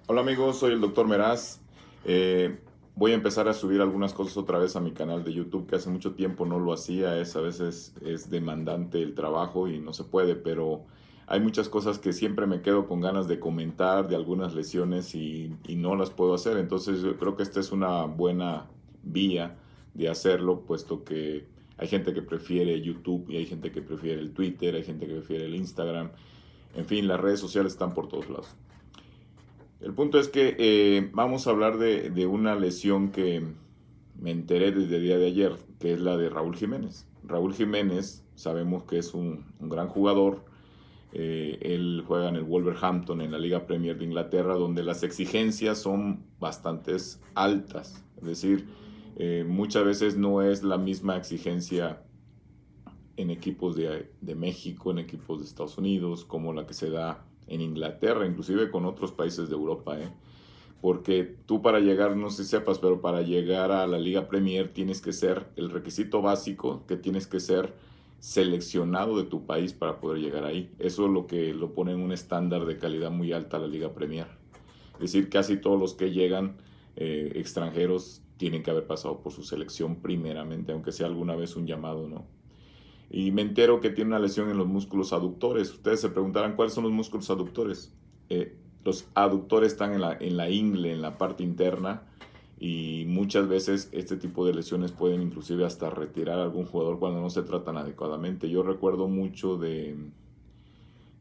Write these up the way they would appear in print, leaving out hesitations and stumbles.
Hola amigos, soy el doctor Meraz. Eh, Voy a empezar a subir algunas cosas otra vez a mi canal de YouTube, que hace mucho tiempo no lo hacía. A veces es demandante el trabajo y no se puede, pero hay muchas cosas que siempre me quedo con ganas de comentar de algunas lesiones y no las puedo hacer. Entonces yo creo que esta es una buena vía de hacerlo, puesto que hay gente que prefiere YouTube y hay gente que prefiere el Twitter, hay gente que prefiere el Instagram. En fin, las redes sociales están por todos lados. El punto es que vamos a hablar de una lesión que me enteré desde el día de ayer, que es la de Raúl Jiménez. Raúl Jiménez, sabemos que es un gran jugador. Él juega en el Wolverhampton, en la Liga Premier de Inglaterra, donde las exigencias son bastante altas. Es decir, muchas veces no es la misma exigencia en equipos de México, en equipos de Estados Unidos, como la que se da en Inglaterra, inclusive con otros países de Europa, ¿eh? Porque tú para llegar, no sé si sepas, pero para llegar a la Liga Premier tienes que ser el requisito básico, que tienes que ser seleccionado de tu país para poder llegar ahí. Eso es lo que lo pone en un estándar de calidad muy alta a la Liga Premier. Es decir, casi todos los que llegan extranjeros tienen que haber pasado por su selección primeramente, aunque sea alguna vez un llamado, ¿no? Y me entero que tiene una lesión en los músculos aductores. Ustedes se preguntarán cuáles son los músculos aductores. Los aductores están en la ingle, en la parte interna, y muchas veces este tipo de lesiones pueden inclusive hasta retirar a algún jugador cuando no se tratan adecuadamente. Yo recuerdo mucho de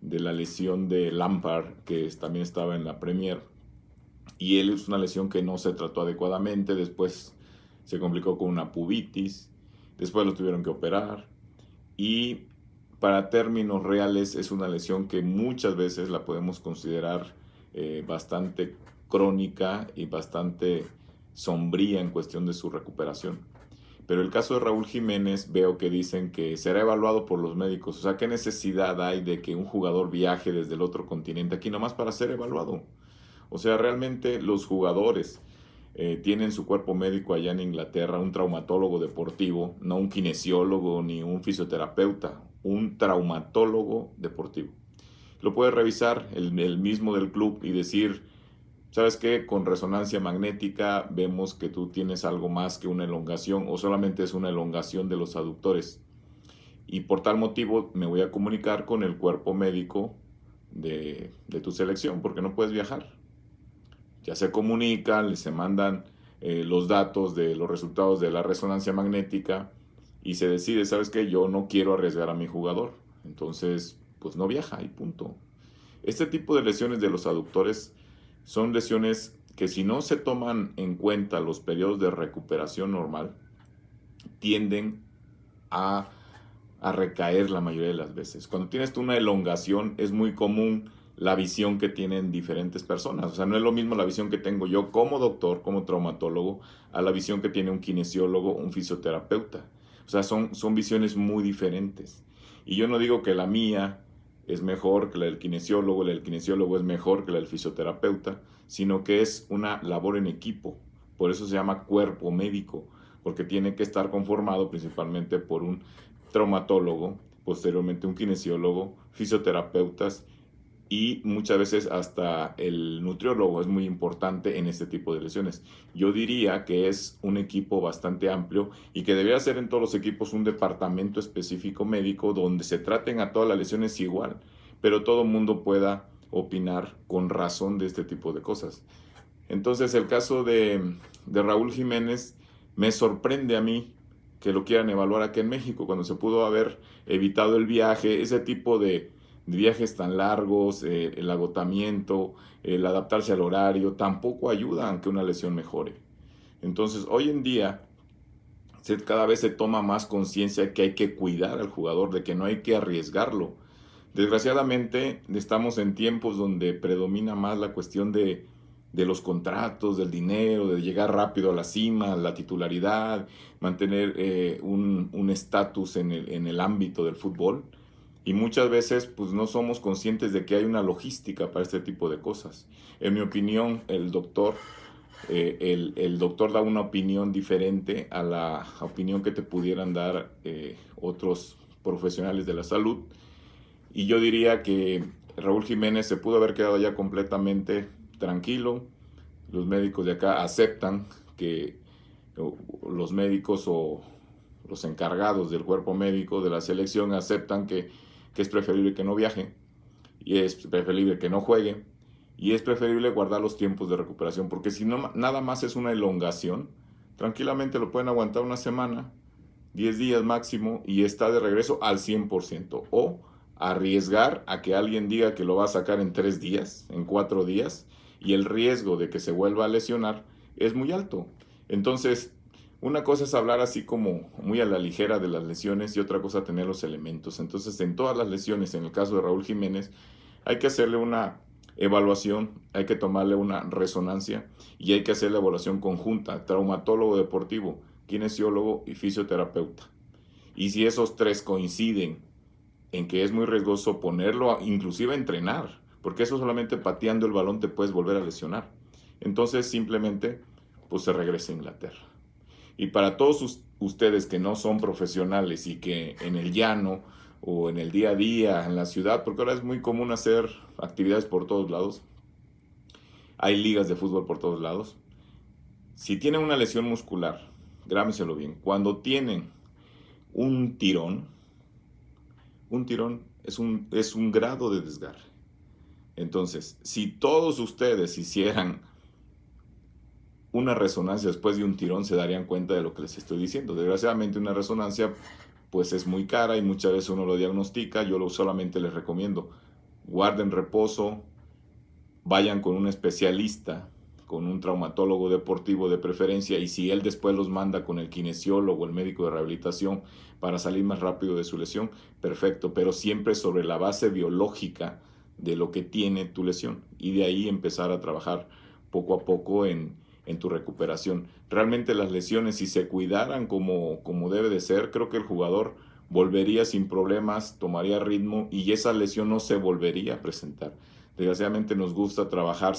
la lesión de Lampard, que también estaba en la Premier, y él es una lesión que no se trató adecuadamente. Después se complicó con una pubitis, después lo tuvieron que operar, y para términos reales es una lesión que muchas veces la podemos considerar bastante crónica y bastante sombría en cuestión de su recuperación. Pero el caso de Raúl Jiménez veo que dicen que será evaluado por los médicos. O sea, ¿qué necesidad hay de que un jugador viaje desde el otro continente aquí nomás para ser evaluado? O sea, realmente los jugadores tienen su cuerpo médico allá en Inglaterra, un traumatólogo deportivo, no un kinesiólogo ni un fisioterapeuta, un traumatólogo deportivo. Lo puede revisar el mismo del club y decir, ¿sabes qué? Con resonancia magnética vemos que tú tienes algo más que una elongación o solamente es una elongación de los aductores. Y por tal motivo me voy a comunicar con el cuerpo médico de tu selección porque no puedes viajar. Ya se comunican, se mandan los datos de los resultados de la resonancia magnética y se decide, ¿sabes qué? Yo no quiero arriesgar a mi jugador. Entonces, pues no viaja y punto. Este tipo de lesiones de los aductores son lesiones que si no se toman en cuenta los periodos de recuperación normal, tienden a, a recaer la mayoría de las veces. Cuando tienes tú una elongación es muy común la visión que tienen diferentes personas. O sea, no es lo mismo la visión que tengo yo como doctor, como traumatólogo, a la visión que tiene un kinesiólogo, un fisioterapeuta. O sea, son visiones muy diferentes. Y yo no digo que la mía es mejor que la del kinesiólogo es mejor que la del fisioterapeuta, sino que es una labor en equipo. Por eso se llama cuerpo médico, porque tiene que estar conformado principalmente por un traumatólogo, posteriormente un kinesiólogo, fisioterapeutas y muchas veces hasta el nutriólogo es muy importante en este tipo de lesiones. Yo diría que es un equipo bastante amplio y que debería ser en todos los equipos un departamento específico médico donde se traten a todas las lesiones igual, pero todo el mundo pueda opinar con razón de este tipo de cosas. Entonces el caso de Raúl Jiménez me sorprende a mí que lo quieran evaluar aquí en México cuando se pudo haber evitado el viaje, ese tipo de viajes tan largos, el agotamiento, el adaptarse al horario, tampoco ayudan a que una lesión mejore. Entonces hoy en día cada vez se toma más conciencia de que hay que cuidar al jugador, de que no hay que arriesgarlo. Desgraciadamente estamos en tiempos donde predomina más la cuestión de los contratos, del dinero, de llegar rápido a la cima, la titularidad, mantener un estatus en el ámbito del fútbol. Y muchas veces pues no somos conscientes de que hay una logística para este tipo de cosas. En mi opinión, el doctor da una opinión diferente a la opinión que te pudieran dar otros profesionales de la salud. Y yo diría que Raúl Jiménez se pudo haber quedado ya completamente tranquilo, los médicos de acá aceptan que los médicos o los encargados del cuerpo médico de la selección aceptan que es preferible que no viaje y es preferible que no juegue y es preferible guardar los tiempos de recuperación, porque si no, nada más es una elongación, tranquilamente lo pueden aguantar una semana, 10 días máximo y está de regreso al 100%. O arriesgar a que alguien diga que lo va a sacar en 3 días, en 4 días, y el riesgo de que se vuelva a lesionar es muy alto. Entonces, una cosa es hablar así como muy a la ligera de las lesiones y otra cosa tener los elementos. Entonces, en todas las lesiones, en el caso de Raúl Jiménez, hay que hacerle una evaluación, hay que tomarle una resonancia y hay que hacer la evaluación conjunta, traumatólogo deportivo, kinesiólogo y fisioterapeuta. Y si esos tres coinciden en que es muy riesgoso ponerlo, inclusive a entrenar, porque eso solamente pateando el balón te puedes volver a lesionar. Entonces simplemente pues se regresa a Inglaterra. Y para todos ustedes que no son profesionales y que en el llano o en el día a día, en la ciudad, porque ahora es muy común hacer actividades por todos lados, hay ligas de fútbol por todos lados. Si tienen una lesión muscular, grábenselo bien, cuando tienen un tirón es un grado de desgarre. Entonces, si todos ustedes hicieran una resonancia después de un tirón, se darían cuenta de lo que les estoy diciendo. Desgraciadamente, una resonancia pues es muy cara y muchas veces uno lo diagnostica. Yo solamente les recomiendo, guarden reposo, vayan con un especialista, con un traumatólogo deportivo de preferencia, y si él después los manda con el kinesiólogo, el médico de rehabilitación, para salir más rápido de su lesión, perfecto, pero siempre sobre la base biológica de lo que tiene tu lesión, y de ahí empezar a trabajar poco a poco en tu recuperación. Realmente las lesiones, si se cuidaran como debe de ser, creo que el jugador volvería sin problemas, tomaría ritmo y esa lesión no se volvería a presentar. Desgraciadamente nos gusta trabajar